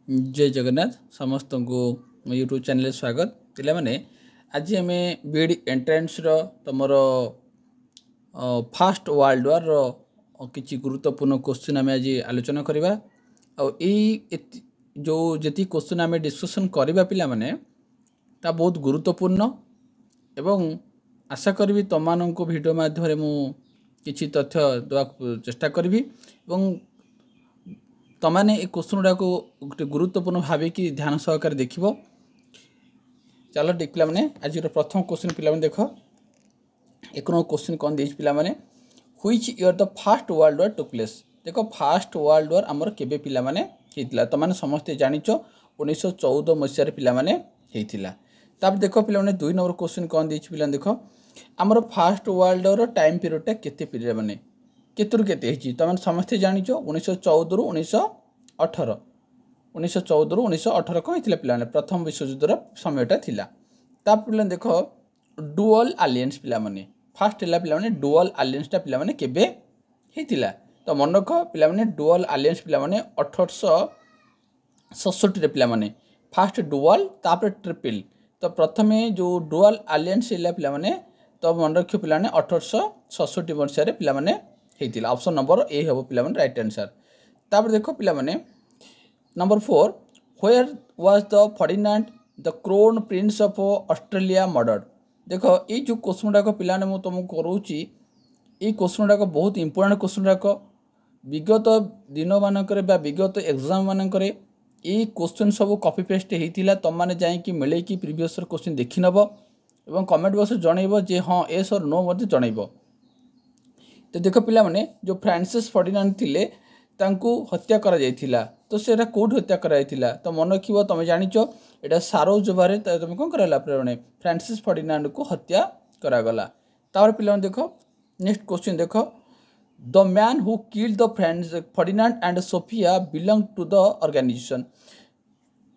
जय जगन्नाथ समस्त को यूट्यूब चैनल स्वागत पिला माने आज आम बीएड एंट्रेंस तुम फास्ट वर्ल्ड वार किसी गुरुत्वपूर्ण क्वेश्चन आम आज आलोचना करवा जो जी क्वेश्चन आम डिस्कसन करवा पिला माने ता बहुत गुरुत्वपूर्ण एवं आशा करी तुम भिडियो माध्यम किसी तथ्य देवा चेष्टा करी तमाने ये क्वेश्चन गुड़ा को गोटे गुरुत्वपूर्ण भाव कि ध्यान सहकार देख चलो देख पे आज प्रथम क्वेश्चन पे देख एक क्वेश्चन कौन दे पे which year the first world war took place देख फास्ट वर्ल्ड वार आमर केबे पिला माने हेतिला तमाने समस्ते जानिच 1914 मसीह पिला माने हेतिला तापर देख पे दुई नंबर क्वेश्चन कौन दे पे देख आमर फास्ट वर्ल्ड वार टाइम पीरियडटा केते पीरियड माने केतरु केते हेची तमाने समस्ते जानिच 1914 रु 1918 1914 रु 1918 कौन हेतिला पिला प्रथम विश्वयुद्धर समयटा थिला तापर पिला देख डुअल आलियंस पिला माने फास्ट है पे डुअल आलियंसटा पे केबे हेतिला तो मन रख पे डुअल आलियंस पे 1867 पे फास्ट डुअल तापर ट्रिपल तो प्रथम जो डुअल आलियंस है पे तो मन रख पे 1867 मसीह पे हेतिला ऑप्शन नंबर ए हम पे राइट आंसर तापर देख पे number 4 where was the Ferdinand the crown Prince of Australia murdered देख ये जो क्वेश्चन गुड़ाक पे मुझे तुमको करोची ये क्वेश्चन गुड़ाक बहुत इंपोर्टेंट क्वेश्चन गुड़ाक विगत दिन मानक विगत एग्जाम मानक ये क्वेश्चन सब कॉपी पेस्ट होता तुम मैंने जाकि मिले कि प्रीवियस क्वेश्चन देखी नब और कमेंट बॉक्स जनइब जे हाँ एस और नो मत जनइब तो देख पे जो फ्रांसिस फर्डिनांड थिले तांको हत्या करा जायथिला तो सेटा कोड हत्या करा जायथिला तो मन रखिबो तुम जानिचो एटा सारोजोभारे तुम कौन कराला पे फ्रांसिस फर्डिनांड को हत्या करागला तापर पे देख नेक्स्ट क्वेश्चन देख the man who killed the Ferdinand and Sophia belong to the organisation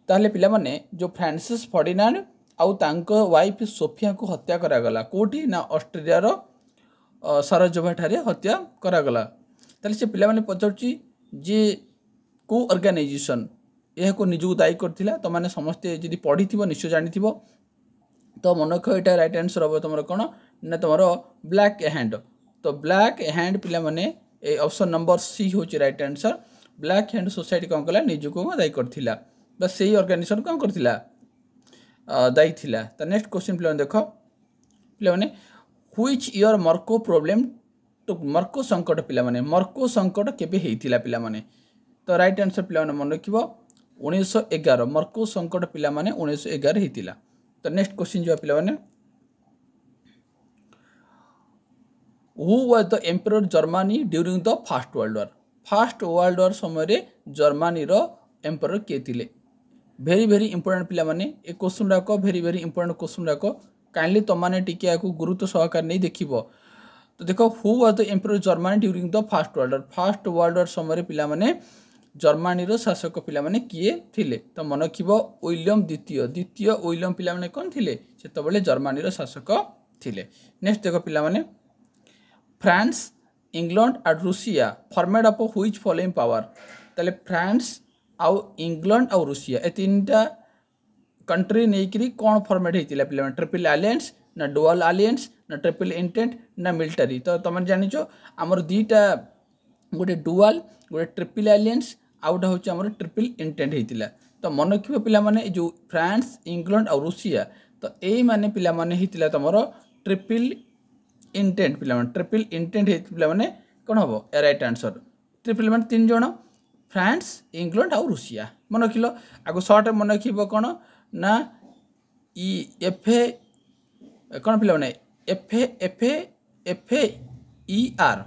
ताहले पिला माने जो फ्रांसिस फर्डिनांड आउ तांको वाइफ सोफिया को हत्या करागला कोठी ना ऑस्ट्रेलिया रो सारोजोभा ठारे हत्या करागला ताहले से पिला माने पचारुची जे को ऑर्गेनाइजेशन यह को निजु दायी करथिला तो माने समस्ते जदि पढ़ी निश्चय जानी तो मन रख यहाँ राइट आंसर हम तुम कौन ना तुम ब्लैक हैंड तो ब्लैक हैंड पिला माने ऑप्शन नंबर सी हूँ right answer black hand society कौन कला निजु को दायी करथिला बस सही ऑर्गेनाइजेशन कौन करथिला दायी थिला तो नेक्स्ट क्वेश्चन पे देख पे व्हिच ईयर मर्को प्रॉब्लम तो मर्को संकट पिला माने मर्को संकट केबे हेतिला पिला माने तो राइट आंसर पिला माने मन रखिबो 1911 मर्को संकट पिला माने 1911 हेतिला तो नेक्स्ट क्वेश्चन जो पिला माने who was the emperor Germany during the first world वार समय जर्मनी रो एम्परर के थिले वेरी इंपोर्टेंट पिला माने ए क्वेश्चन राको वेरी इंपोर्टेंट क्वेश्चन राको काइंडली तुम माने टिके याकू गुरुत्व सहकार नहीं देखिबो तो देखो who was the emperor Germany during the first world वार समय पिला माने जर्मनी रो शासक पिला माने किए थिले तो मन रखिबो विलियम द्वितीय विलियम पिला माने कोन थिले सेतबेले जर्मनी रो शासक थिले नेक्स्ट देखो पिला माने फ्रांस इंग्लैंड और Russia format of which following power तले फ्रांस आउ इंग्लैंड और रूसिया ए तीनटा कंट्री नेकरी कौन फॉर्मेट होता पे ट्रिपल आलियंस ना डुअल आलियंस ना ट्रिपल इंटेंट ना मिलिटारी तो तुम जानिच आमर दीटा गोटे डुअल गोटे ट्रिपल आलियंस आउटा हूँ आम ट्रिपल इंटेंट होता तो मन रखिए पे जो फ्रांस इंग्लैंड और रूसिया तो यही माने पिला माने होता तुम ट्रिपल इंटेंट पे ट्रिपल इंटेंट पे कौन हम राइट आंसर ट्रिपल मान तीन जन फ्रांस इंग्लैंड और रूसिया मन रखिल आगे सर्ट मन रख कौन ना इ एफ कौन पे एफ इ आर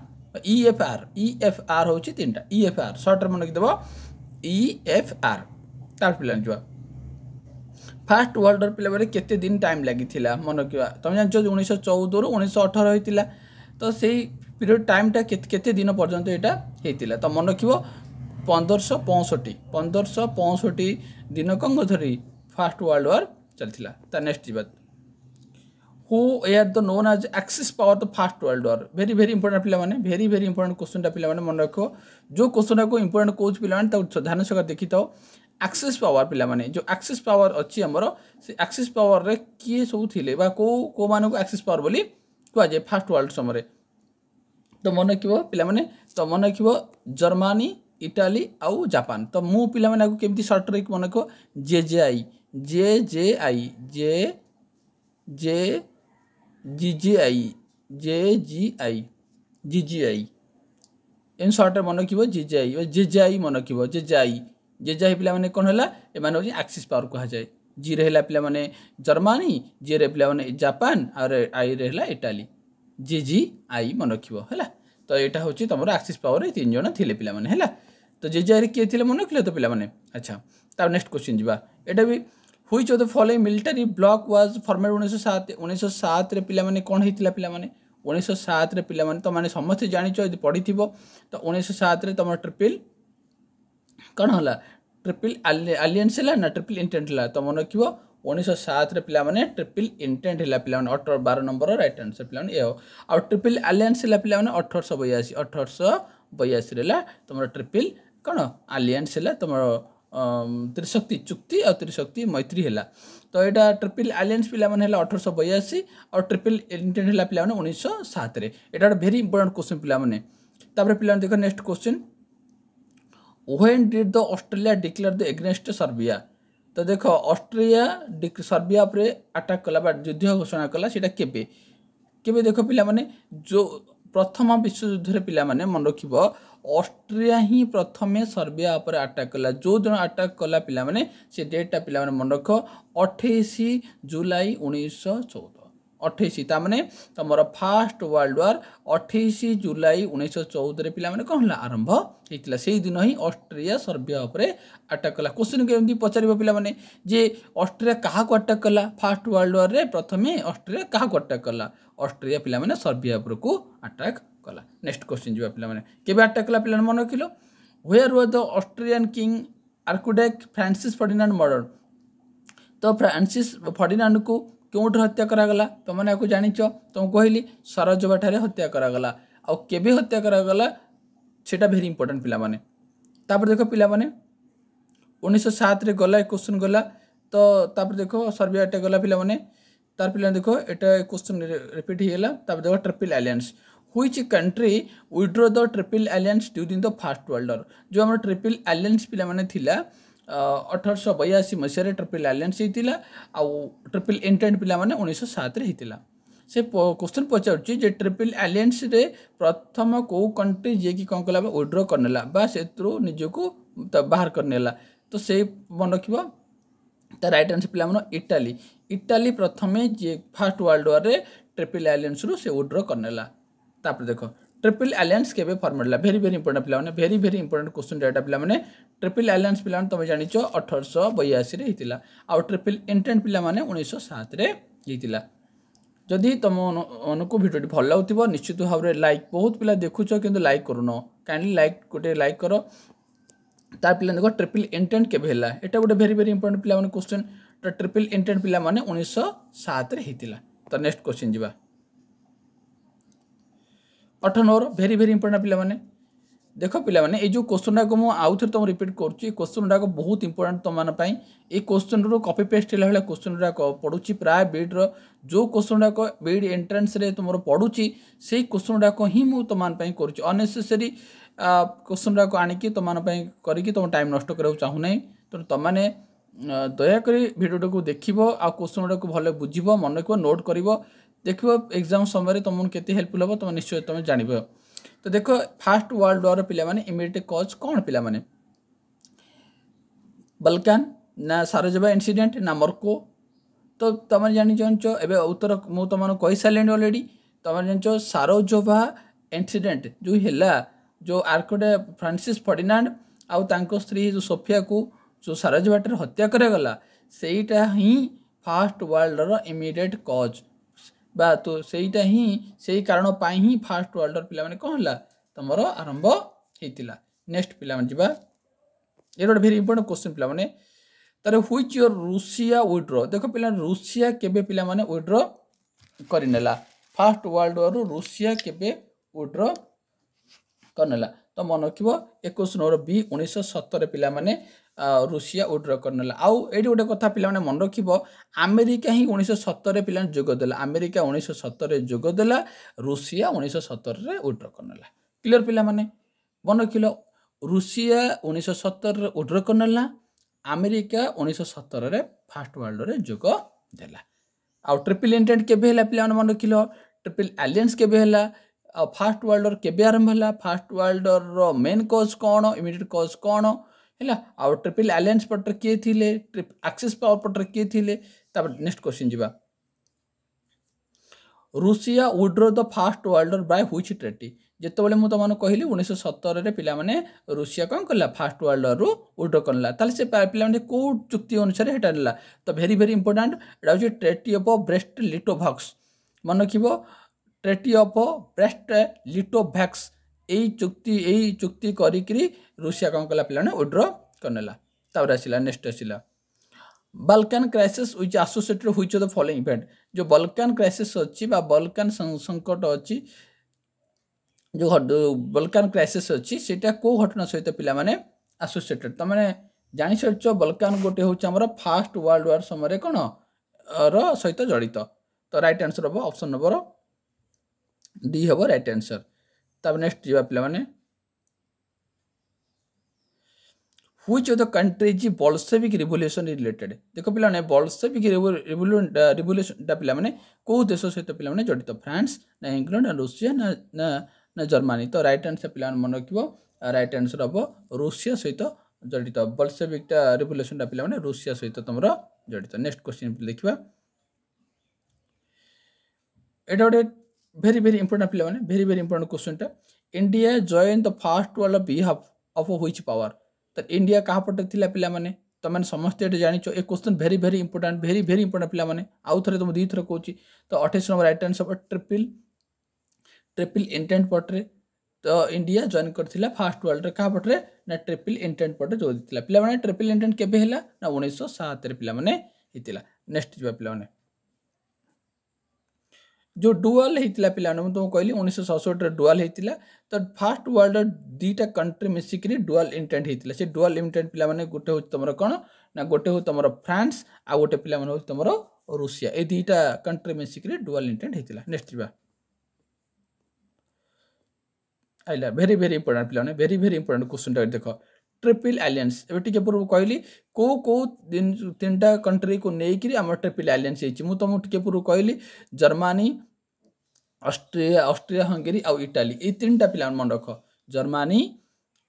EFR हूँ तीन टा EFR सर्ट मन रखिदेव EFR तार पे जो फास्ट वर्ल्ड पे केते दिन टाइम लगी मन रखा तुम जान 1914 रु 1918 होता तो से पीरियड टाइमटा केते दिन पर्यंत यहाँ होता तो मन रख 1565 दिन कौन धरी फास्ट वर्ल्ड वार चलता तो नेक्स्ट जी who are the known as Axis power the first world war very important पिला माने वेरी इंपोर्टेंट क्वेश्चन टा पिला माने मन रखो जो क्वेश्चन को इंपोर्टेंट कोच पिला माने ध्यान सहित देखि थाओ एक्सेस पावर पिला माने जो एक्सेस पावर अच्छी आमर से एक्सेस पावर रे किए सब थिले बा को मानक एक्सेस पावर बोली कह जाए फास्ट वर्ल्ड समय तो मन रखिबो पिला माने तो मन रखिबो जर्मनी इटाली आउ जापान तो मु पिला माने को केमती शॉर्ट रे मन को जेजेआई जेजेआई जे जे जीजीआई जेजीआई जीजीआई इन शॉर्ट मन रखिबो जीजीआई जेजेआई मन रखिबो जेजेआई पिला माने कोन हला ए माने होची एक्सिस पावर कहा जाए जी रहला पिला माने जर्मनी जे रे पिला माने जापान और आई रहला इटाली जीजीआई मन रखिबो हला तो एटा होची तमरो एक्सिस पावर तीन जण थिले पिला माने हला तो जेजेआई के थिले मन रखले तो पिला माने अच्छा ता नेक्स्ट क्वेश्चन जिबा एटा भी which of the following military block was formed 1907 रे पिला माने कोन हेतिला पिला माने 1907 रे पिला माने तो माने समस्त जानिचो यदि पढिथिबो तो 1907 रे तमरो ट्रिपल कौन होला ट्रिपल आलियंस है ना ट्रिपल इंटेंट है तो मन रखिबो 1907 रे पिला माने ट्रिपल इंटेंट है पिला माने 12 नंबर राइट आंसर पिला माने ए हो और ट्रिपल आलियंस है पिला माने 1882 रे तमरो ट्रिपल कौन आलियंस है तमरो त्रिशक्ति चुक्ति और त्रिशक्ति मैत्री है तो यहाँ ट्रिपल आलियंस पिला माने 1882 और ट्रिपल इंटेंट है पिला माने 1907 रे एटा वेरी इंपोर्टेंट क्वेश्चन पिला माने तापर पिला देखो next question when did the Australia declare the against Serbia तो देखो ऑस्ट्रेलिया सर्बिया पर अटैक कला युद्ध घोषणा कला सेटा केबे केबे देखो पिला माने जो प्रथम विश्व युद्ध रे पिला माने मन रखिबो ऑस्ट्रिया ही प्रथमे सर्बिया पर अटैक कला जो दिन अटैक कला पिला माने से डेटा पिला माने मन रख 28 जुलाई 1914 28 ता माने तमरो फास्ट वर्ल्ड वार 28 जुलाई 1914 रे पिला माने कहला आरंभ हेतिला सेही दिन ही ऑस्ट्रिया सर्बिया ऊपर अटैक कला क्वेश्चन केमती पचारिबो पिला माने जे ऑस्ट्रिया काहा को अटैक कला फास्ट वर्ल्ड वार रे प्रथमे ऑस्ट्रिया काहा को अटैक कला ऑस्ट्रिया पिला माने सर्बिया ऊपर को अटैक कला नेक्स्ट क्वेश्चन जिबा पिला माने केबे अटैक कला पिला मन रखिलो where was the Austrian king architect Francis Ferdinand murder तो फ्रांसिस फर्डिनांड को क्योंठ हत्या करागला तो मैंने आपको जानिच तुम कहली सरजोबा ठारे हत्या करागला आ केबे हत्या करागला सेटा वेरी इंपोर्टेंट पिला माने तापर देखो पिला माने 1907 रे गला क्वेश्चन गला तो तापर देखो सर्बिया अटैक गला पिला माने तार पिला देखो एटा क्वेश्चन रिपीट ही गेला तापर देखो triple alliance which country withdraw the triple alliance during the first world war जो हमर ट्रिपल अलायंस पिला माने थिला 1882 मसीह ट्रिपल आलियंस होता आउ ट्रिपल इंटेंट पिला माने 1907 रे होता से क्वेश्चन पचारुची जे ट्रिपल आलियंस रे प्रथम को कंट्री जे कि कौन कला विड्रॉ करनेला बा सेत्रु निजको बाहर करनेला तो से मन रखिबो ता राइट आंसर पिला माने इटाली इटाली प्रथमे जे फर्स्ट वर्ल्ड वॉर रे ट्रिपल आलियंस रु से विड्रॉ करनेला तापर देखो ट्रिपल अलायंस केबे फॉर्मेट ला वेरी वेरी इंपोर्टेंट पिला माने very very important question data पिला माने ट्रिपल अलायंस पिला माने तुम जानिचो 1882 रे हितिला आ ट्रिपल इंटेंट पिला माने 1907 रे हितिला जदि तुम अनको वीडियो भल लागुथिबो निश्चित भाव रे लाइक बहुत पिला देखुचो किंतु लाइक करूनो काइंडली लाइक गोटे लाइक करो तार पिला देखो ट्रिपल इंटेंट केबे हला एटा गोटे वेरी वेरी इंपोर्टेंट पिला माने क्वेश्चन तो ट्रिपल इंटेंट पिला माने 1907 रे हितिला तो नेक्स्ट क्वेश्चन जिबा 8 नंबर वेरी वेरी इंपोर्टेंट पिला माने देखो पिला माने ए जो क्वेश्चन को मु आउ थे तुम रिपीट करूची क्वेश्चन को बहुत इंपोर्टेंट तुम मान पई ए क्वेश्चन रो कॉपी पेस्ट होला क्वेश्चन पढुची प्राय बीड रो जो क्वेश्चन को बीड एंट्रेंस रे तुम पढुची से क्वेश्चन को ही मु तुम मान पई करूची अननेसेसरी क्वेश्चन को आनी कि तुम मान पई करी कि तुम टाइम नष्ट करा चाहू नै तो तुम माने दया करी वीडियो को देखिबो आ क्वेश्चन को भले बुझिबो मन रखिबो नोट करिवो देखिबो एग्जाम समय तुमको केते हेल्पफुल हो तुम निश्चय तुम जानिबो तो देखो फास्ट वर्ल्ड वॉर पिला माने इमीडिएट कॉज कौन पिला माने बल्कान ना साराजेवो इंसिडेंट ना मर्को तो तुम जानी जानचो एबे उत्तर मु तुमन कहि साइलेंट ऑलरेडी तुम जानचो साराजेवो इंसिडेंट जो हैला जो आर्किटेक्ट फ्रांसिस फर्डिनांड आउ तांको स्त्री जो सोफिया को जो साराजेवो ठारे हत्या करे गला सेईटा ही फास्ट वर्ल्ड रो इमीडिएट कॉज बा तो सेईटा ही सेई कारण पाई ही फास्ट वर्ल्ड रो पिला माने कोन हला तमरो आरंभ हेतिला नेक्स्ट पिला माने जिबा एरोड वेरी इंपोर्टेंट क्वेश्चन पिला माने तारे व्हिच योर रूसिया विड्रॉ देखो पिला रूसिया केबे पिला माने विड्रॉ करिनेला फास्ट वर्ल्ड वॉर रूसिया केबे विड्रॉ करनेला तो मन रखिब 21 नंबर बी 1917 पिला माने रूसिया उड्र करनेला आउ एठी गोटे कथा पिला माने मन रखिब अमेरिका ही 1917 पिला जोग देला अमेरिका 1917 जोग देला रूसिया 1917 रे उड्र करनेला क्लियर पिला माने मन रखिलो रूसिया 1917 रे उड्र करनेला अमेरिका 1917 रे फर्स्ट वर्ल्ड रे जोग देला आउ ट्रिपल इंटेंट केबे हैला पिला माने मन रखिलो ट्रिपल एलियंस केबे हैला फास्ट वर्ल्ड वर केबे आरंभ होला फास्ट वर्ल्ड रो मेन कॉज कौन इमीडिएट कॉज कौन हैला आउ ट्रिपल एलियंस पटर किए थिले एक्सिस पावर पटर किए थिले तापर नेक्स्ट क्वेश्चन जिबा Russia withdraw the first world war by which treaty जेतेबेले मु तमन कहली 1917 रे पिला माने रूसिया कोन करला फास्ट वर्ल्ड वर उड्रो करला ताले से पिला माने को चुक्ति अनुसार हेटाला तो वेरी वेरी इंपोर्टेंट एटा होची ट्रेटी ऑफ ब्रेस्ट लिटोवस्क मन रखिबो ट्रेटी ऑफ ब्रेस्ट लिटोवस्क एई चुक्ति करिकरी रूसिया कोन करला पिला माने उड्रो करनेला तापर आसिला नेक्स्ट आसिला Balkan crisis which associated which of the following event जो बाल्कान क्राइसिस अछि बा बाल्कान संकट अछि जो बाल्कान क्राइसिस अछि सेटा को घटना सहित पिला माने एसोसिएटेड त माने जानि सच बाल्कान गोटे होछ हमर फर्स्ट वर्ल्ड वार समय कोन रो सहित जड़ित तो राइट आंसर हो ऑप्शन नंबर डी हो राइट आंसर तब नेक्स्ट जीवा पिला माने which of the countries Bolshevik revolution related देखो पिला ने बोल्शेविक रिवोल्यूशन ता पिला माने को देश सहित पिला माने जड़ित फ्रांस ना इंग्लैंड ना रूसिया ना ना ना जर्मनी तो राइट आंसर पिला मन रखिबो राइट आंसर हो रूसिया सहित जड़ित बोल्शेविक ता रिवोल्यूशन ता पिला माने रूसिया सहित तमरो जड़ित नेक्स्ट क्वेश्चन देखिबा एटा गोटे वेरी वेरी इंपोर्टेंट पिला माने वेरी वेरी इंपोर्टेंट क्वेश्चन ता India join the first world of behalf of which power तो इंडिया कहा पटे थिला पिला माने तो मैंने समस्त ये जानिचो ए क्वेश्चन वेरी वेरी इंपोर्टेंट पिला माने आउ थरे तुम दी थरे कहूची तो 28 number right answer triple intent पटरे तो इंडिया जॉइन करथिला फर्स्ट वर्ल्ड रे कहा पटरे ना ट्रिपल इंटेंट पटे जो दिथिला पिला माने ट्रिपल इंटेंट केबे हैला ना 1907 रे पिला माने हितिला नेक्स्ट जीवा पिला माने जो डुअल हेतिला पिला माने तुम कहली 1967 रे डुअल हेतिला तो फर्स्ट वर्ल्ड दीटा कंट्री मिसिकरी डुअल इंटेंट हेतिला से डुअल इंटेंट पिला माने गोटे हो तमरो कोन ना गोटे हो तमरो फ्रांस आ गोटे पिला माने हो तमरो रूसिया ए दीटा कंट्री मिसिकरी डुअल इंटेंट हेतिला नेक्स्ट जीवा आइला वेरी वेरी इंपोर्टेंट पिला माने वेरी वेरी इंपोर्टेंट क्वेश्चन टा देखो ट्रिपल एलियंस एबे टिके पूर्व कहली को दिन तीनटा कंट्री को नेकिरी हमर ट्रिपल एलियंस हेछि मु तुम टिके पूर्व कहली जर्मनी ऑस्ट्रिया हंगेरी आउ इटाली ए तीनटा पिला मन रख जर्मनी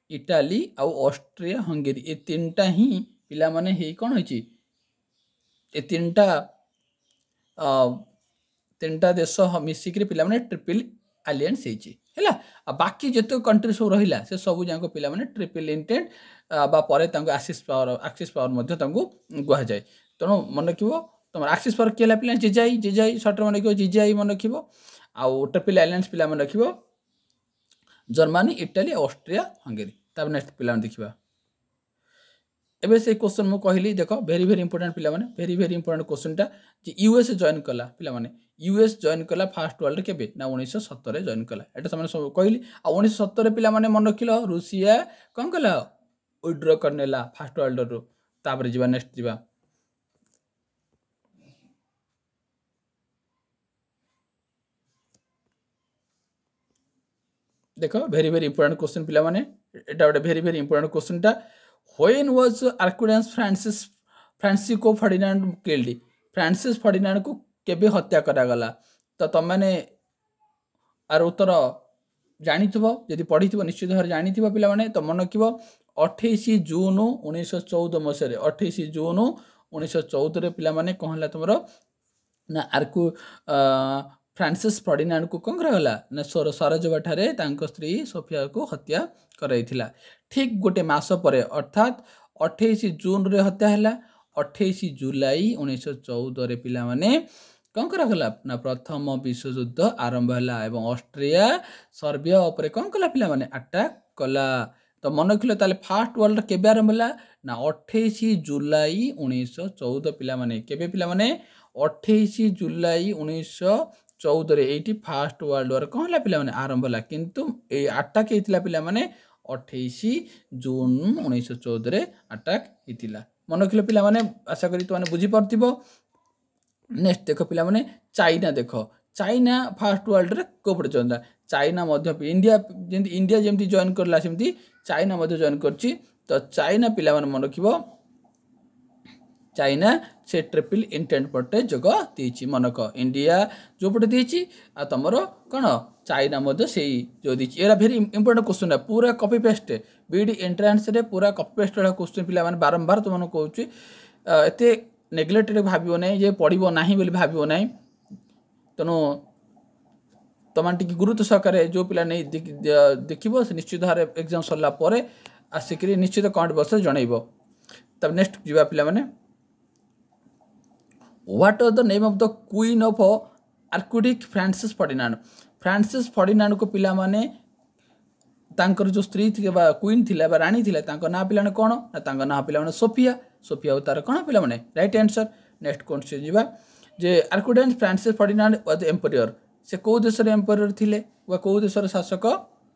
इटाली आउ ऑस्ट्रिया हंगेरी ए तीनटा ही पिला माने हे कोन होछि ए तीनटा देश मिसिकरी पिला माने ट्रिपल एलियंस हेछि हैला बाकी जतो कंट्री सब रहिला से सब जाको पिला माने ट्रिपल इंटेंट बा परे तांको एक्सिस पावर मध्ये तांको गुहा जाय तनो मन रखिबो तमर एक्सिस पावर केला पिला जिजाई शॉर्ट मन रखिबो जिजाई मन रखिबो आउ ट्रिपल एलियंस पिला मन रखिबो जर्मनी इटाली ऑस्ट्रिया हंगेरी तब नेक्स्ट पिला देखिबा एबे से क्वेश्चन मु कहली देखो वेरी वेरी इंपोर्टेंट पिला माने वेरी वेरी इंपोर्टेंट क्वेश्चन टा जे यूएस जॉइन कला पिला माने यूएस जॉइन कला फर्स्ट वर्ल्ड केबे ना 1917 रे जॉइन कला एटा समान सब कहली आ 1917 रे पिला माने मन रखिलो रूसिया कोन कला विथड्रॉ करनेला फर्स्ट वर्ल्ड रो तापर जीवा नेक्स्ट जीवा देखो वेरी वेरी इंपोर्टेंट क्वेश्चन पिला माने एटा गोटे वेरी वेरी इंपोर्टेंट क्वेश्चन टा व्हेन वाज आर्किडांस Francisco Ferdinand killed Francis Ferdinand को केबे हत्या करा गला तो तुम माने आर उत्तर जानिथिबो यदि पढिथिबो निश्चित भाव जानिथिबो पिला माने तो मन रखिबो 28 जून 1914 मसरे 28 जून 1914 रे पिला माने कहला तमरो ना आर्कु फ्रांसिस फर्डिनांड को कौन करागला ना सरजोबा ठारे तांको स्त्री सोफिया को हत्या कराइथिला ठीक गोटे मास परे अर्थात 28 जून रे हत्या हला 28 जुलाई 1914 रे पिला माने कौन करागला ना प्रथम विश्व युद्ध आरंभ हला एवं ऑस्ट्रिया सर्बिया ऊपर कौन कला पिला माने अटैक कला तो मन रखिलो ताले फर्स्ट वर्ल्ड केबे आरंभ हला ना 28 जुलाई 1914 पिला माने केबे पिला माने 28 जुलाई 1914 रे एटी फर्स्ट वर्ल्ड वार कौन हला पिला माने आरंभ हला किंतु ए अटैक हेतिला पिला माने जून 1914 अटैक होता मन रखिल पे आशा करी तुमने बुझीपार। नेक्स्ट देख पे चाइना देख चाइना फास्ट वर्ल्ड रे कोपटे चलता चाइना इंडिया इंडिया जमी जॉइन करला सेमती चाइना जॉइन कर तो चाइना पिला मन रख चाइना से ट्रिपल इंटेंट पटे जोग देछि मनक इंडिया जो पटे देछि आ तमरो कौन चाइना से जो देछि एरा भेरी इंपोर्टेंट क्वेश्चन है पूरा कॉपी पेस्ट बीडी एंट्रेंस रे पूरा कॉपी पेस्ट वाला क्वेश्चन पिला माने बारंबार तुमन कहउछि एते नेग्लेक्टेड भाबियो नै जे पढिबो नाही बोली भाबियो नै तनो तमान टिक गुरुत्व सहकारे जो पिला नै देखिबो से निश्चित भारे एग्जाम सरला परे आसिकरी निश्चित कमेंट बॉक्स रे जणाइबो। तब नेक्स्ट जिबा पिला माने what are the name of the queen of architect Francis Ferdinand को पिला माने तांकर जो स्त्री थी क्वीन थिला बा रानी थिला तांको ना पिला कोन ना तांको ना पिला सोफिया सोफिया तार कोन पिला माने राइट आंसर। नेक्स्ट क्वेश्चन जिबा जे archduke Francis Ferdinand was emperor से को देश रे एम्परर थिले वा को देश रे शासक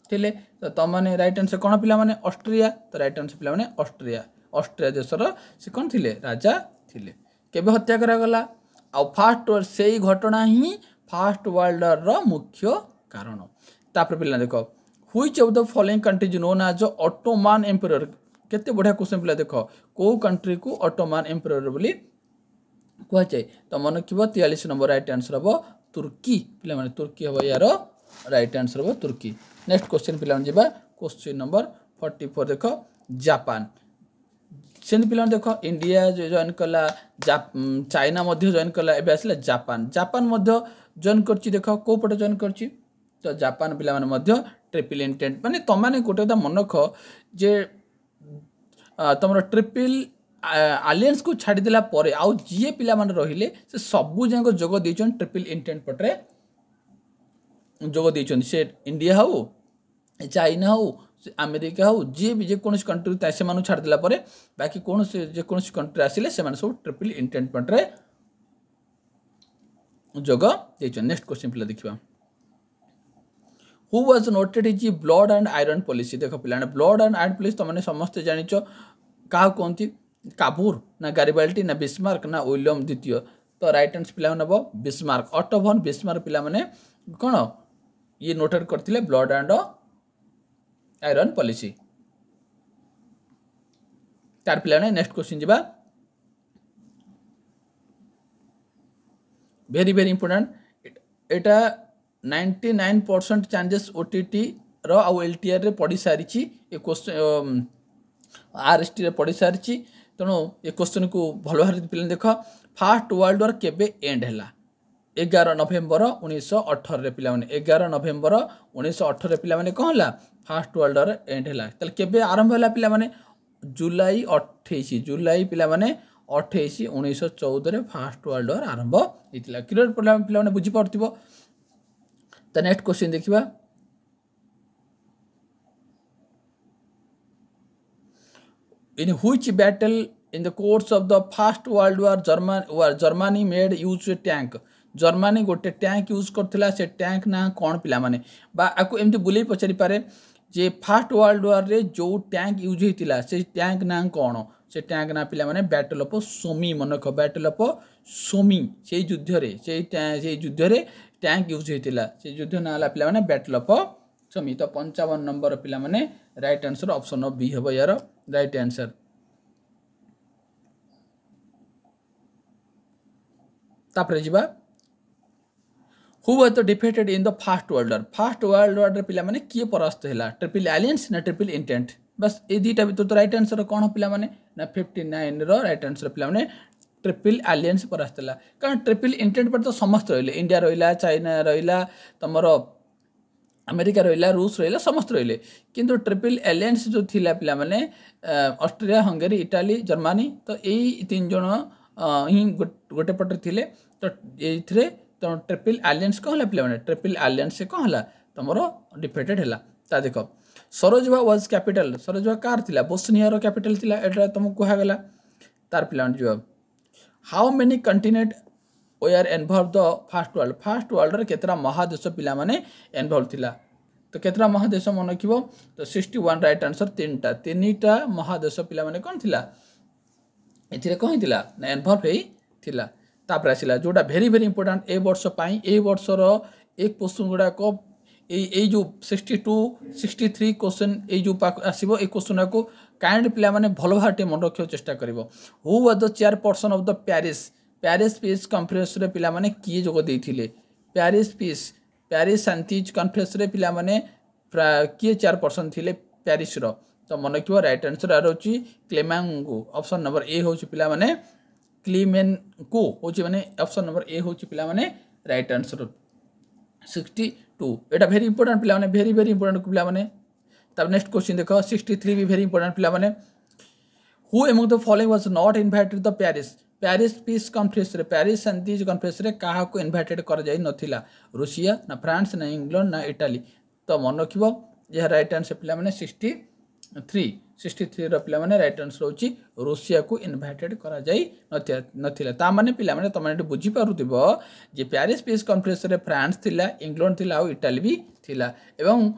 थिले तो त माने राइट आंसर कोन पिला माने ऑस्ट्रिया तो राइट आंसर पिला माने ऑस्ट्रिया देश रो से कोन थिले राजा थिले केबे हत्या करा गला आ फास्ट वर्ल्ड से ही घटना ही फास्ट वर्ल्ड रो मुख्य कारण। तापर पिला देखो which of the following countries known as Ottoman emperor केते बढ़िया क्वेश्चन पिला देखो को कंट्री को ऑटोमान एम्परर बोली कह जाए तो मन रखिबो 43 नंबर राइट आंसर हबो तुर्की पिला माने तुर्की हबो यार राइट आंसर हबो तुर्की। नेक्स्ट क्वेश्चन पिला जिबा क्वेश्चन नंबर 44 देखो जापान से पिला देख इंडिया जॉइन कला चाइना जॉइन कला एबे आसला जापान जॉइन करछि देख को पटे जॉइन करछि तो जापान पिला माने ट्रिपल इंटेंट माने तमाने गोटे कथा मन रख जे तुम ट्रिपल आलियंस को छाड़ी देला परे आउ जीए पिला माने रहिले से सबु जंग जोग देछन ट्रिपल इंटेंट पटरे जोग देछन से इंडिया हो चाइना हो अमेरिका हो जी भी जेकोसी कंट्री से छाड़ देला परे बाकी कौन से जेकोसी कंट्री आसिले से सब ट्रिपल इंटेंट पटरे जोग देछन। नेक्स्ट क्वेश्चन पिला देखिबा who was noted is blood and iron policy देख पिला ब्लड एंड आयरन पॉलिसी तुमने समस्त जानिचो का कहती काबूर ना गारिबाल्टी ना बिस्मार्क ना विलियम द्वितीय तो राइट आंसर पिला नबो बिस्मार्क ऑटो von बिस्मार्क पिला माने कोन ये नोटेड करथिले ब्लड एंड आयरन पॉलिसी तार पिला ने। नेक्स्ट क्वेश्चन जिबा वेरी वेरी इंपोर्टेंट एटा 99% चांसेस ओटीटी रो आ एलटीआर रे पड़ी सारिछि ए क्वेश्चन आरएसटी रे पड़ी सारिछि तेणु ये क्वेश्चन को भल भाव पिला देख फास्ट वर्ल्ड वार केबे एंड हैला 11 नवेम्बर 1918 रे पिला माने 11 नवेम्बर 1918 रे पिला माने कोन हला फास्ट वर्ल्ड वार एंड हैला तल केबे आरंभ हैला पिला माने जुलाई 28 जुलाई पिला माने 28 1914 रे फास्ट वर्ल्ड वार आरंभ हेतिला क्लियर पिला माने बुझी पड़तिबो। त नेक्स्ट क्वेश्चन देखिबा in which battle in the course of the first world war Germany made use tank Germany गोटे टैंक यूज करथिला से टैंक ना कौन पिला माने बा आकु एमती बुले पचारि पारे जे फर्स्ट वर्ल्ड वार रे जो टैंक यूज हेतिला से टैंक ना कौन से टैंक ना पिला माने बैटल ऑफ सोमी मनक बैटल ऑफ सोमी से युद्ध रे टैंक यूज हेतिला से युद्ध ना हला पिला माने बैटल ऑफ सोमी तो 55 नंबर पिला माने right answer option of B हबो यार राइट आंसर। तापर जिबा who was the defeated in the first world war रे पिला माने किए परास्त हैला ट्रिपल अलायंस ना ट्रिपल इंटेंट बस ए दीटा भी तो राइट आंसर कोन पिला माने ना 59 रो राइट आंसर पिला माने ट्रिपल अलायंस परास्त हैला कारण ट्रिपल इंटेंट पर तो समस्त रहिले इंडिया रहिला चाइना रहिला तमरो अमेरिका रहिला रूस रहिला समस्त रहिले किंतु ट्रिपल अलायंस जो थिला पिला माने ऑस्ट्रिया हंगेरी इटाली जर्मनी तो एई तीन जण ही गोटे पटे थिले तो एथिरे तो ट्रिपल अलायंस कौन है पिला माने ट्रिपल अलायंस से कौन है तमरो डिफीटेड हैला ता देखो सरोजवा वाज कैपिटल सरोजवा कार थिला बोस्निया रो कैपिटल थिला एटा तुमको कहा गेला तार पिला जो how many continent were involve the first world रे केतरा महादेश पिला माने इन्वॉल्व थिला तो तो केतरा महादेश मन रखिबो तो 61 राइट आंसर तीनटा महादेश पिला माने कोन थिला एथिरे कोन थिला ना इन्वॉल्व हेई थिला तापर आसिला जोटा भेरी भेरी इंपोर्टेंट ए वर्ष पाई ए वर्षर एक क्वेश्चन गुडा को ए जो 62 63 क्वेश्चन ए जो आसीबो ए क्वेश्चन को काइंड पिला माने भलो भाटे मन रखियो चेष्टा करिवो who was the chairperson of the Paris peace conference रे पिला माने किए जोग देथिले पेरिस शांति कॉन्फ्रेंस रे पिला माने किए चेयरपर्सन थिले पेरिस रो तो मन रखियो राइट आंसर आ रहउची क्लेमेंगो ऑप्शन नंबर ए होची पिला माने क्लीमेंको होची माने ऑप्शन नंबर ए होची पिला माने राइट आंसर 62 एटा वेरी इंपोर्टेंट पिला माने वेरी इंपोर्टेंट पिला माने तब नेक्स्ट क्वेश्चन देखो 63 भी वेरी इंपोर्टेंट पिला माने who among the following was not invited the Paris peace conference रे पेरिस शांति कॉन्फ्रेंस रे काहा को इनवाइटेड कर जाई नथिला रूसिया ना फ्रांस ना इंग्लैंड ना इटाली तो मन रखिबो जे राइट आंसर पिला माने 63 रो पिला माने राइट आंसर होची रूसिया को इनवाइटेड करा जाई नथिला ता माने पिला माने तमने बुझी पारुथिबो जे पेरिस पीस कॉन्फ्रेंस रे फ्रांस थिला इंग्लैंड थिला और इटाली भी थिला एवं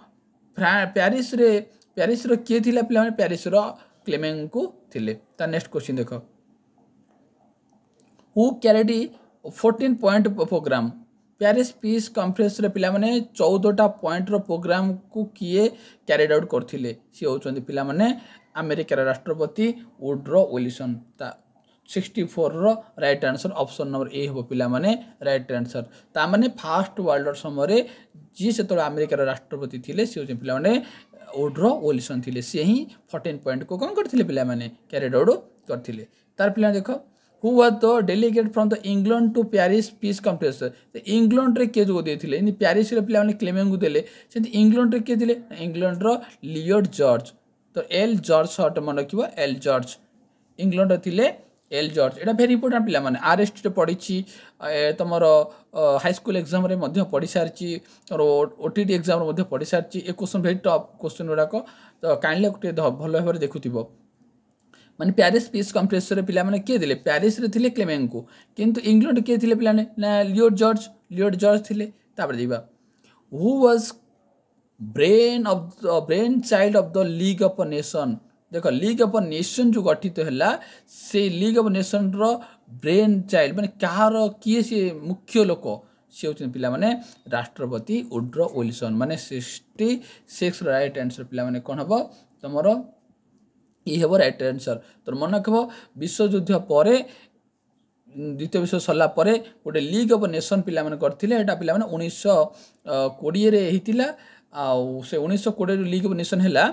पेरिस रो किए थिला पिला माने पेरिस रो क्लेमेंको थिले ता नेक्स्ट क्वेश्चन देखो who carried 14 point program Paris peace conference रे पिला माने 14टा पॉइंट रो प्रोग्राम को किए कैरिड आउट करथिले सी होचंदी पिला माने अमेरिका राष्ट्रपति वुड्रो विल्सन ता 64 रो right answer option number A हो पिला माने राइट आंसर ता माने फर्स्ट वर्ल्ड वार समय जी से तो अमेरिका राष्ट्रपति थिले सी होचंदी पिला माने वुड्रो विल्सन थिले से ही 14 पॉइंट को कोन करथिले पिला माने कैरिड आउट करथिले तार पिला देखो who was the delegate from the England to Paris peace conference England रे के जो देथिले इन पेरिस रे पिला माने क्लेमेंगो देले सेंति इंग्लैंड रे के दिले इंग्लैंड रो लियोड जॉर्ज तो एल जॉर्ज शॉर्ट मन रखिबो एल जॉर्ज इंग्लैंड रे थिले एल जॉर्ज एटा वेरी इंपोर्टेंट पिला माने आरएसटी रे पढिछि तमरो हाई स्कूल एग्जाम रे मध्ये पढि सारछि और ओटीटी एग्जाम रे मध्ये पढि सारछि ए क्वेश्चन वेरी टॉप क्वेश्चन गुडा को तो काइंडली गुटे भलो भाबरे देखुथिबो माने पेरिस पीस कॉन्फ्रेंस रे पिला माने के दिले पेरिस रे थिले क्लेमेंको किंतु इंग्लैंड के थिले पिला ना लियोड जॉर्ज थिले तापर दिबा who was brain child of the League of Nation देखो लीग ऑफ नेशन जो गठित हैला से लीग ऑफ नेशन रो ब्रेन चाइल्ड माने कहार किए से मुख्य लोक से होचन पिला माने राष्ट्रपति वुड्रो विल्सन माने 66 राइट आंसर पिला माने कोन हबो तमरो ये हे राइट आंसर तो मन रखब विश्व युद्ध पर द्वितीय विश्व सरला पर गोटे लीग ऑफ नेशन पिला माने करथिले एटा पिला माने 1920 रे हितिला आ से 1920 लीग ऑफ नेशन हैला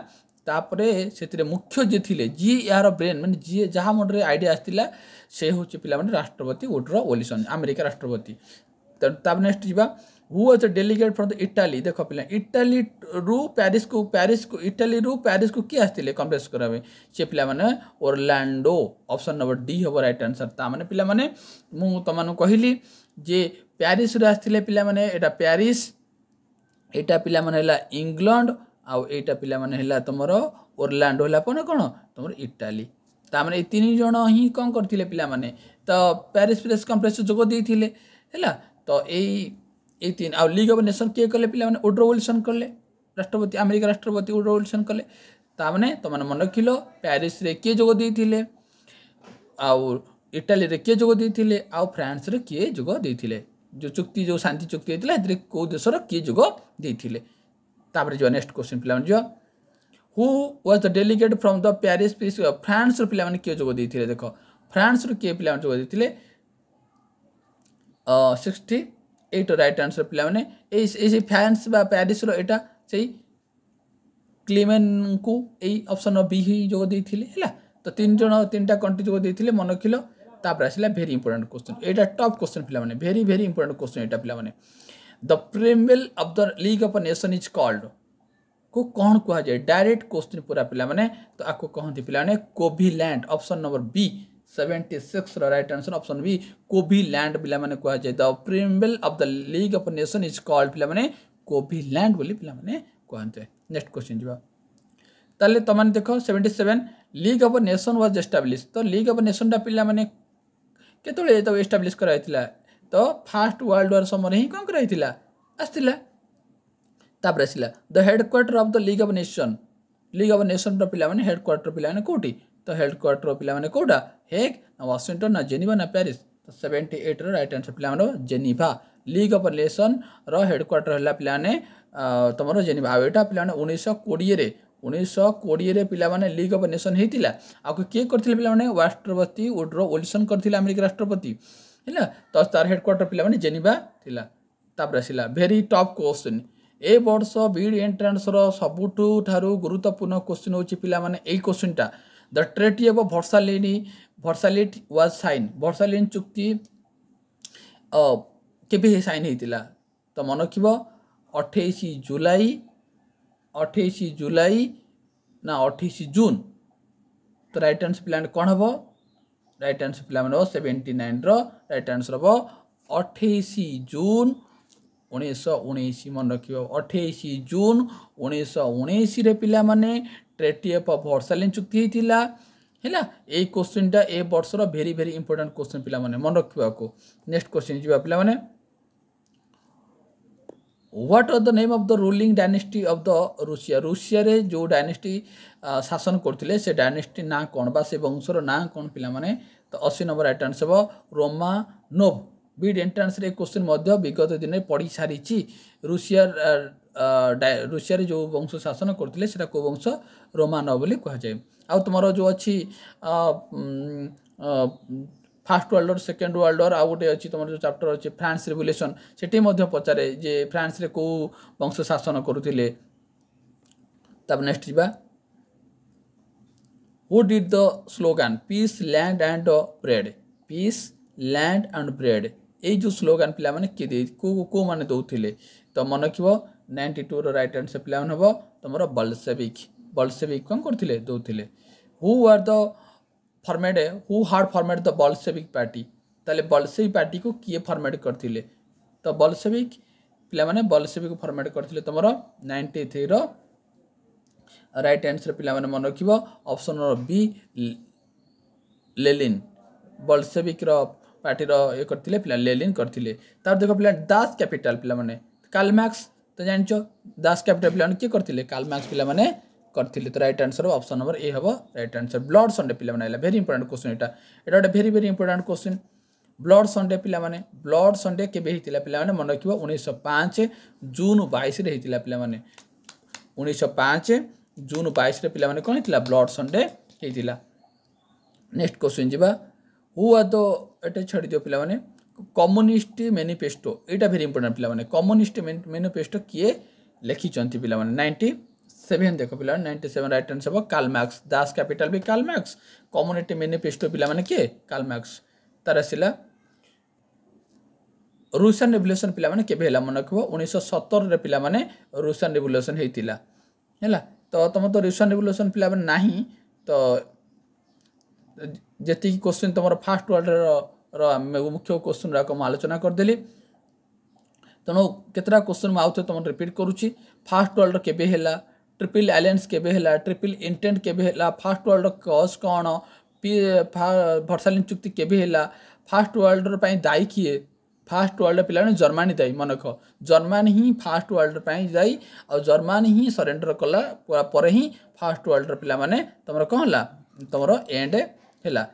तापरे सेतिरे मुख्य जे थिले जी यार ब्रेन माने जी जहा मोडरे आईडिया आस्तिला से होचे पिला माने राष्ट्रपति वुड्रो विल्सन अमेरिका राष्ट्रपति तब नेक्स्ट जीवा who was the delegate from the Italy देखो पिला इटाली रु पेरिस को इटाली रु पेरिस को किए आस्तिले कॉन्फ्रेंस करावे से पिला माने ओरलैंडो ऑप्शन नंबर डी हो राइट आंसर ता माने पिला माने मु तमानु कहिली जे पेरिस रे आस्तिले पिला माने एटा पेरिस एटा पिला माने हला इंग्लैंड आ एटा पिला माने हला तमरो ओरलैंडो हला कोन तमरो इटाली ता माने ए तीन जण ही कोन करथिले पिला माने तो पेरिस प्रेस कॉन्फ्रेंस जोग देथिले हला तो ए तीन आ लीग ऑफ नेशन के कले पिला माने वुड्रो विल्सन कले राष्ट्रपति अमेरिका राष्ट्रपति वुड्रो विल्सन कले ता माने तो माने मन रखिलो पेरिस रे के जोग देथिले आ इटाली रे के जोग देथिले आ फ्रांस रे के जोग देथिले जो चुक्ति जो शांति चुक्ति हेतिला एतरे को देश रो के जोग देथिले तापर जो नेक्स्ट क्वेश्चन पिला माने जो who was the delegate from the Paris peace France रो पिला माने के जोग देथिले देखो फ्रांस रो के पिला माने जोग देथिले 68 राइट आंसर पिला माने ए फ्रांस बा पेरिस रो एटा सेही क्लेमेंको ए ऑप्शन बी ही जोग देथिले हला तो तीनटा कंट्री जोग देथिले मन रखिलो तापर आसिला वेरी इंपोर्टेंट क्वेश्चन एटा टॉप क्वेश्चन पिला माने वेरी इंपोर्टेंट क्वेश्चन एटा पिला माने the preamble of the League of Nation is called को कौन कहा जाए डायरेक्ट क्वेश्चन पूरा पिला माने तो आको कहंती पिला माने covenant option number B 76 right answer option B covenant पिला माने कहा जाए the preamble of the League of Nation is called पिला माने कोभिलैंड बोली पिला माने कहंते नेक्स्ट क्वेश्चन जीवा ताले तमान देखो 77 league of nation was establish तो लीग ऑफ नेशन दा पिला माने केतले तो एस्टैब्लिश कराइतिला तो फर्स्ट वर्ल्ड वार समय ही कोन कराइतिला आस्तिला तापर आसला the headquarter of the League of nation पिला माने हेडक्वार्टर पिला माने कोठी तो हेडक्वार्टर पिला माने कोडा हेग ना वाशिंगटन ना जेनेवा ना पेरिस तो 78 रो राइट आंसर पिला माने जेनेवा लीग ऑफ नेशन रो हेडक्वार्टर हला पिला माने तमरो जेनेवा आ एटा पिला माने 1920 रे पिला माने लीग ऑफ नेशन हेतिला आ के करथिले पिला माने राष्ट्रपति वुडरो विल्सन करथिले अमेरिका राष्ट्रपति हैला तो तार हेडक्वार्टर पिला माने जेनेवा थिला तापर आसला भेरी टफ क्वेश्चन ए वर्ष बीड एंट्रांस रो सबुठु ठारू गुरुत्वपूर्ण क्वेश्चन होची पिला माने एई क्वेश्चनटा the treaty of Versailles was sign वर्सालेन चुक्ति केबे साइन हेतिला तो मन रखिबो 28 जुलाई ना 28 जून तो राइट आंसर प्लान कौन हम राइट आंसर प्लान 79 रो राइट आंसर हम 28 जून 1919 मन रखियो 28 जून 1919 रे पिला माने ट्रेटी ऑफ वर्सालेन चुक्ति हेतिला हैला ए क्वेश्चनटा ए वर्षर भेरी भेरी इंपोर्टेंट क्वेश्चन पिला माने मन रखिबा को नेक्स्ट क्वेश्चन जिबा पिला माने what are the name of the ruling dynasty of the Russia रे जो डायनेस्टी शासन करथिले से डायनेस्टी ना कोन बा से वंशर ना कोन पिला माने तो 80 नंबर राइट आंसर हो रोमानोव बीड एंट्रांस रे क्वेश्चन मध्य विगत दिन पढ़ी सारी रूसिया रे जो वंश शासन करथिले सेटा को वंश रोमानोव बोली कह जाय आ तुमरो जो अछि फास्ट वर्ल्ड और सेकेंड वर्ल्ड और आउ गोटे अच्छी तुम जो चैप्टर अच्छे फ्रांस रेवोल्यूशन सेठी मध्य पचारे जे फ्रांस रे को वंश शासन करुथिले तब नेक्स्ट जिबा who did the slogan peace land and bread peace land and bread ए जो स्लोगन पिला माने के दे को माने दउथिले तो मन रखिबो 92 रो राइट आंसर पिला माने हबो तमरो बल्शेविक कोन करथिले दउथिले who are the formed who had formed the Bolshevik party ताले बल्शेविक पार्टी को किए फॉर्मेट करथिले तो बल्शेविक पिला माने बल्शेविक को फॉर्मेट करथिले तमरो 93 रो राइट आंसर पिला माने मन रखिबो ऑप्शन बी लेनिन बल्शेविक रो पार्टी रो ए करथिले पिला लेनिन करथिले तार देखो पिला दास कैपिटल पिला माने कार्ल मार्क्स तो जानचो दास कैपिटल पिला माने के करथिले कार्ल मार्क्स पिला माने करथिले तो राइट आंसर ऑप्शन नंबर ए हबो राइट आंसर ब्लड संडे पिला माने वेरी इंपोर्टेंट क्वेश्चन एटा गोटे very very important question blood Sunday पिला माने ब्लड संडे केबे हितिला पिला माने मन रखिबो 1905 जून 22 रे हितिला पिला माने 1905 जून 22 रे पिला माने कोन हितिला ब्लड संडे हितिला नेक्स्ट क्वेश्चन जिबा हु आर द एटा छडी दियो पिला माने कम्युनिस्ट मैनिफेस्टो एटा वेरी इंपोर्टेंट पिला माने कम्युनिस्ट मैनिफेस्टो किए लिखि चंती पिला माने 97 देखो पिला 97 राइट आंसर हो कार्ल मार्क्स दास कैपिटल भी कार्ल मार्क्स कम्युनिटी मैनिफेस्टो पिला माने के कार्ल मार्क्स तार आसिला रूसियन रिवोल्यूशन पिला माने केबे हला मन रखबो 1917 रे पिला माने रूसियन रिवोल्यूशन हेतिला हैला तो तुम तो रूसियन रिवोल्यूशन पिला माने नाही तो जेति क्वेश्चन तुमर फास्ट वर्ल्ड रो मुख्य क्वेश्चन रा को आलोचना कर देली तनो केतरा क्वेश्चन म आउथे तुम रिपीट करूची फास्ट वर्ल्ड केबे हला ट्रिपल अलायंस केबे हला ट्रिपल इंटेंट केबे हला फास्ट वर्ल्ड कॉज कोन वर्सालेन चुक्ति केबे हला फास्ट वर्ल्ड रो पई दाई किए फास्ट वर्ल्ड पिला ने जर्मनी दाई मनख जर्मनी ही फास्ट वर्ल्ड पई दाई और जर्मनी ही सरेंडर कला पर ही फास्ट वर्ल्ड रो पिला माने तमरो कहला तमरो एंड हला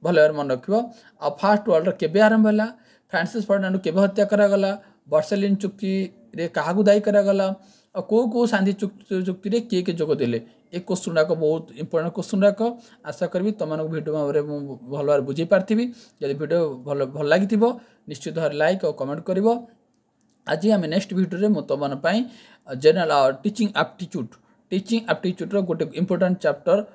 भले मन रखिबो आ फास्ट वर्ल्ड केबे आरंभ हला फ्रांसिस फर्डिनांड केबे हत्या करा गला वर्सालेन चुक्ति रे काहागु दाई करा गला और को शांति चुक्ति रे के जोग देले एक क्वेश्चन राक बहुत इंपोर्टेंट क्वेश्चन राक आशा करी तुम वीडियो भाव में भल भाव बुझे पार्थी जब वीडियो भल लगी निश्चित भाव लाइक और कमेंट कर आज आम नेक्स्ट वीडियो में तुम जनरल टीचिंग एप्टीट्यूड गोटे इंपोर्टेंट चैप्टर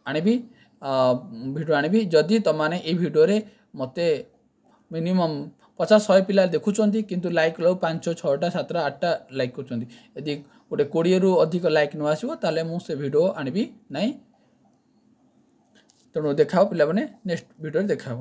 आनी वीडियो आनी जदि तुमने ये वीडियो मत मिनिमम 50-100 पिला देखुं किंतु लाइक लो 5 6टा 7टा 8टा लाइक कर गोटे 20 रु अधिक लाइक न आसो ताले मु से वीडियो आनी ना तेणु देखा पिला नेक्स्ट वीडियो देखा।